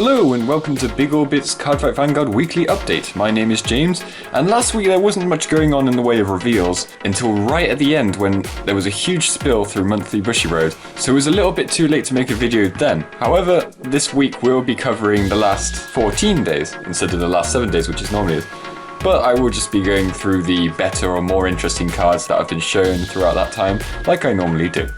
Hello and welcome to Big Orbit's Cardfight Vanguard weekly update. My name is James, and last week there wasn't much going on in the way of reveals until right at the end when there was a huge spill through monthly Bushiroad, so it was a little bit too late to make a video then. However, this week we'll be covering the last 14 days instead of the last 7 days, which is normally is. But I will just be going through the better or more interesting cards that have been shown throughout that time, like I normally do.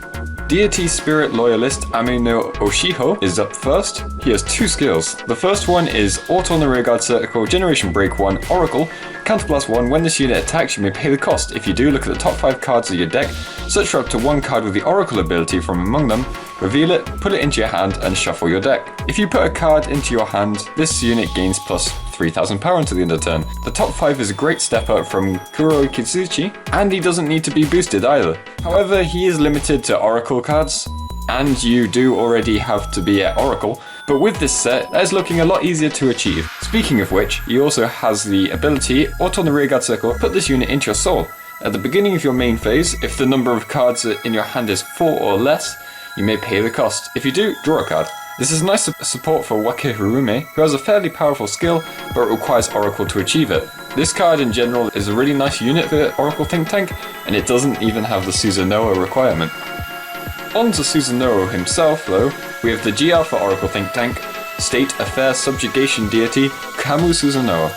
Deity Spirit Loyalist Ame no Oshiho is up first. He has two skills. The first one is Auto on the Rearguard Circle, Generation Break 1, Oracle. Counterblast 1, when this unit attacks you may pay the cost. If you do, look at the top 5 cards of your deck, search for up to one card with the Oracle ability from among them, reveal it, put it into your hand and shuffle your deck. If you put a card into your hand, this unit gains plus 3000 power until the end of the turn. The top 5 is a great step up from Kuroi Kitsuchi, and he doesn't need to be boosted either. However, he is limited to Oracle cards, and you do already have to be at Oracle, but with this set, that is looking a lot easier to achieve. Speaking of which, he also has the ability, Auto on the Rearguard Circle, put this unit into your soul. At the beginning of your main phase, if the number of cards in your hand is 4 or less, you may pay the cost. If you do, draw a card. This is nice support for Wake Harume, who has a fairly powerful skill, but requires Oracle to achieve it. This card in general is a really nice unit for Oracle Think Tank, and it doesn't even have the Susanoo requirement. On to Susanoo himself though, we have the GR for Oracle Think Tank, State Affair Subjugation Deity, Kamu Susanoo.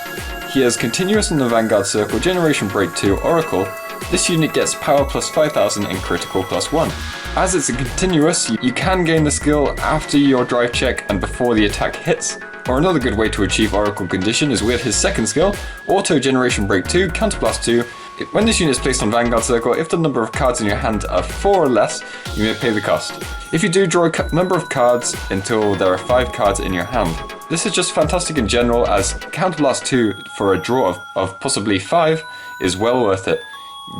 He has Continuous in the Vanguard Circle, Generation Break 2, Oracle. This unit gets power plus 5000 and critical plus 1. As it's a continuous, you can gain the skill after your drive check and before the attack hits. Or another good way to achieve Oracle condition is with his second skill, Auto Generation Break 2, Counterblast 2. When this unit is placed on Vanguard Circle, if the number of cards in your hand are 4 or less, you may pay the cost. If you do, draw a number of cards until there are 5 cards in your hand. This is just fantastic in general, as Counterblast 2 for a draw of possibly 5 is well worth it.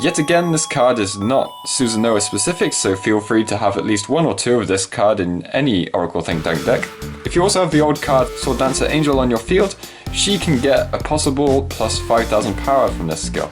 Yet again, this card is not Susanoo specific, so feel free to have at least 1 or 2 of this card in any Oracle Think Tank deck. If you also have the old card Sword Dancer Angel on your field, she can get a possible plus 5000 power from this skill.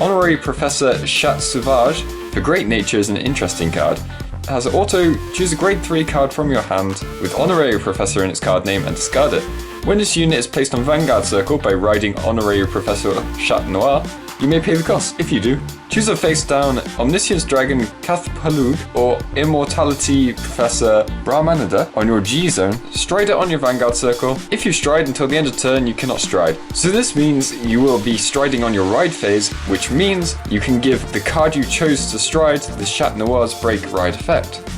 Honorary Professor Chat Sauvage for Great Nature is an interesting card. It has auto, choose a grade 3 card from your hand with Honorary Professor in its card name and discard it. When this unit is placed on Vanguard Circle by riding Honorary Professor Chat Noir, you may pay the cost. If you do, choose a face down Omniscience Dragon Cathpalug or Immortality Professor Brahmananda on your G zone, stride it on your Vanguard Circle. If you stride until the end of turn, you cannot stride. So this means you will be striding on your ride phase, which means you can give the card you chose to stride the Chat Noir's break ride effect.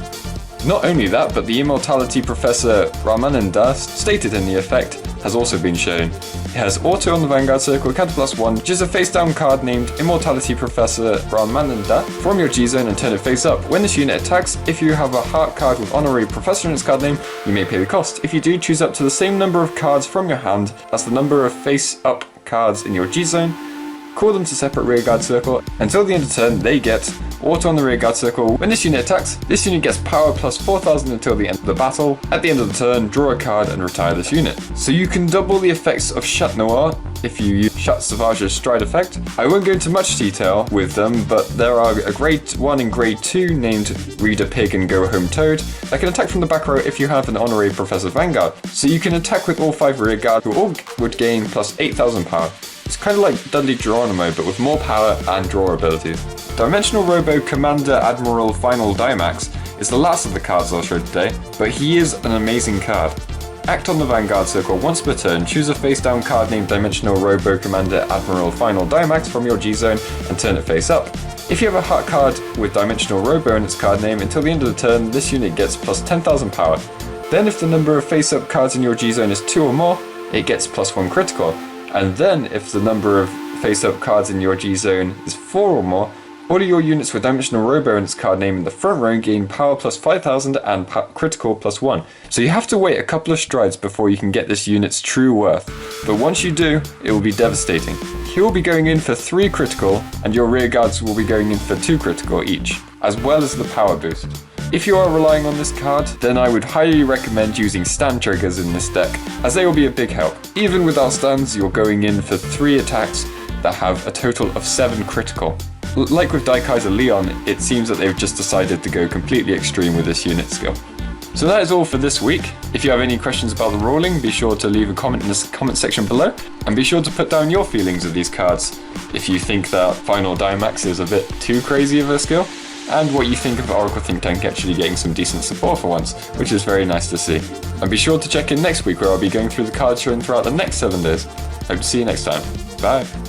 Not only that, but the Immortality Professor Brahmananda stated in the effect has also been shown. It has Auto on the Vanguard Circle, Counterblast 1, which is a face-down card named Immortality Professor Brahmananda from your G-Zone and turn it face up. When this unit attacks, if you have a heart card with Honorary Professor in its card name, you may pay the cost. If you do, choose up to the same number of cards from your hand as the number of face-up cards in your G-Zone, call them to separate Rearguard Circle. Until the end of turn, they get Auto on the Rearguard Circle. When this unit attacks, this unit gets power plus 4000 until the end of the battle. At the end of the turn, draw a card and retire this unit. So you can double the effects of Chat Noir if you use Chat Sauvage's stride effect. I won't go into much detail with them, but there are a grade 1 and grade 2 named Reader Pig and Go Home Toad that can attack from the back row if you have an Honorary Professor Vanguard. So you can attack with all 5 Rearguard, who all would gain plus 8000 power. It's kind of like Dudley Geronimo, but with more power and draw abilities. Dimensional Robo Commander Admiral Final Dimax is the last of the cards I'll show today, but he is an amazing card. Act on the Vanguard Circle once per turn, choose a face-down card named Dimensional Robo Commander Admiral Final Dimax from your G-Zone and turn it face up. If you have a heart card with Dimensional Robo in its card name, until the end of the turn, this unit gets plus 10,000 power. Then if the number of face-up cards in your G-Zone is 2 or more, it gets plus 1 critical. And then if the number of face-up cards in your G-Zone is 4 or more, all of your units with Dimensional Robo in its card name in the front row gain power plus 5000 and critical plus 1. So you have to wait a couple of strides before you can get this unit's true worth. But once you do, it will be devastating. He will be going in for 3 critical, and your rear guards will be going in for 2 critical each, as well as the power boost. If you are relying on this card, then I would highly recommend using stand triggers in this deck, as they will be a big help. Even without stands, you're going in for 3 attacks that have a total of 7 critical. Like with Daikaiser Leon, it seems that they've just decided to go completely extreme with this unit skill. So that is all for this week. If you have any questions about the ruling, be sure to leave a comment in the comment section below, and be sure to put down your feelings of these cards. If you think that Final Dynamax is a bit too crazy of a skill, and what you think of Oracle Think Tank actually getting some decent support for once, which is very nice to see. And be sure to check in next week where I'll be going through the cards shown throughout the next 7 days. Hope to see you next time. Bye!